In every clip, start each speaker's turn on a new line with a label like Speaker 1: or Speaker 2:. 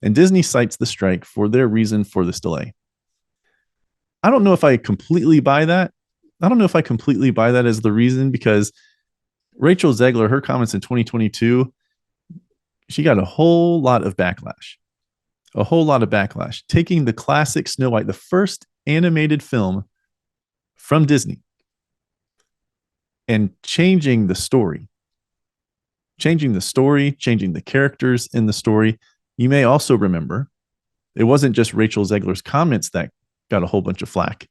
Speaker 1: And Disney cites the strike for their reason for this delay. I don't know if I completely buy that. I don't know if I completely buy that as the reason, because Rachel Zegler, her comments in 2022, she got a whole lot of backlash. A whole lot of backlash. Taking the classic Snow White, the first animated film from Disney, and changing the story. Changing the characters in the story. You may also remember, it wasn't just Rachel Zegler's comments that got a whole bunch of flack,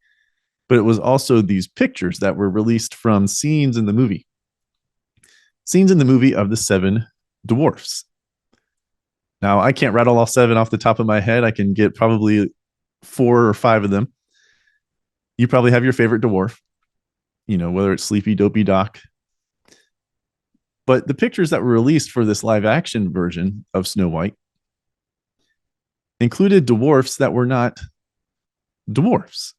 Speaker 1: but it was also these pictures that were released from scenes in the movie. Scenes in the movie of the 7 dwarfs. Now, I can't rattle all 7 off the top of my head. I can get probably 4 or 5 of them. You probably have your favorite dwarf, whether it's Sleepy, Dopey, Doc. But the pictures that were released for this live action version of Snow White included dwarfs that were not dwarfs.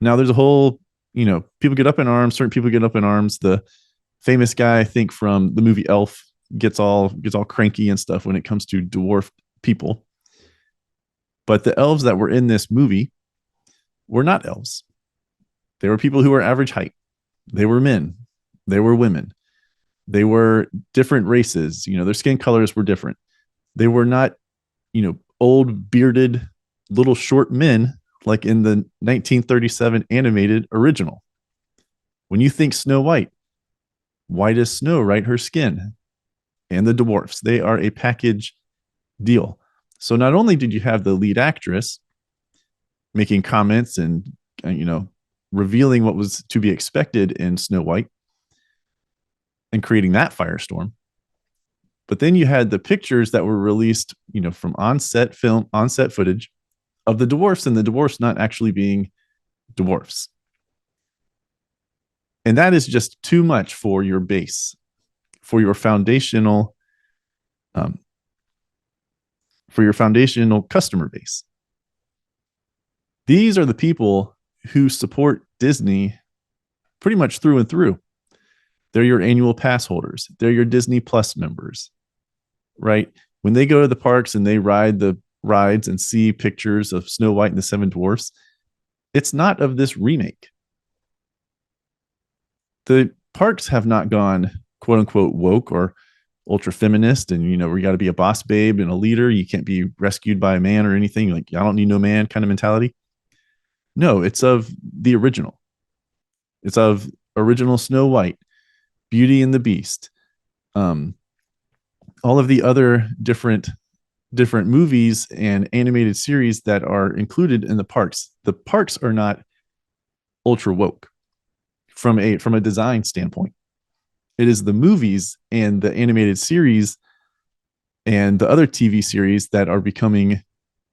Speaker 1: Now, there's a whole, people get up in arms. Certain people get up in arms. The famous guy, I think, from the movie Elf gets all cranky and stuff when it comes to dwarf people. But the elves that were in this movie were not elves. They were people who were average height. They were men. They were women. They were different races. Their skin colors were different. They were not, old, bearded, little short men like in the 1937 animated original. When you think Snow White, white as snow, right? Her skin. And the dwarfs, they are a package deal. So not only did you have the lead actress making comments and, revealing what was to be expected in Snow White and creating that firestorm, but then you had the pictures that were released, from on-set footage of the dwarfs, and the dwarfs not actually being dwarfs. And that is just too much for your base, for your foundational customer base. These are the people who support Disney pretty much through and through. They're your annual pass holders. They're your Disney Plus members, right? When they go to the parks and they ride the rides and see pictures of Snow White and the 7 Dwarfs, it's not of this remake. The parks have not gone quote unquote woke or ultra feminist and, we got to be a boss babe and a leader. You can't be rescued by a man or anything. Like, I don't need no man kind of mentality. No, it's of the original. It's of original Snow White, Beauty and the Beast, all of the other different movies and animated series that are included in the parks. The parks are not ultra woke from a design standpoint. It is the movies and the animated series and the other TV series that are becoming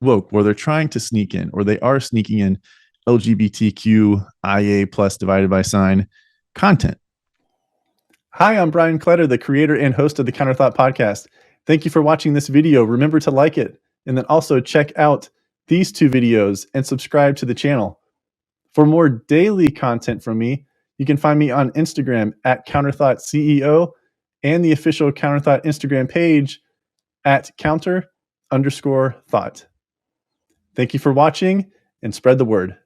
Speaker 1: woke, where they're trying to sneak in, or they are sneaking in LGBTQIA plus divided by sign content. Hi, I'm Brian Kletter, the creator and host of the Counterthought Podcast. Thank you for watching this video. Remember to like it, and then also check out these 2 videos and subscribe to the channel. For more daily content from me, you can find me on Instagram at Counterthought CEO and the official Counterthought Instagram page at counter_thought. Thank you for watching, and spread the word.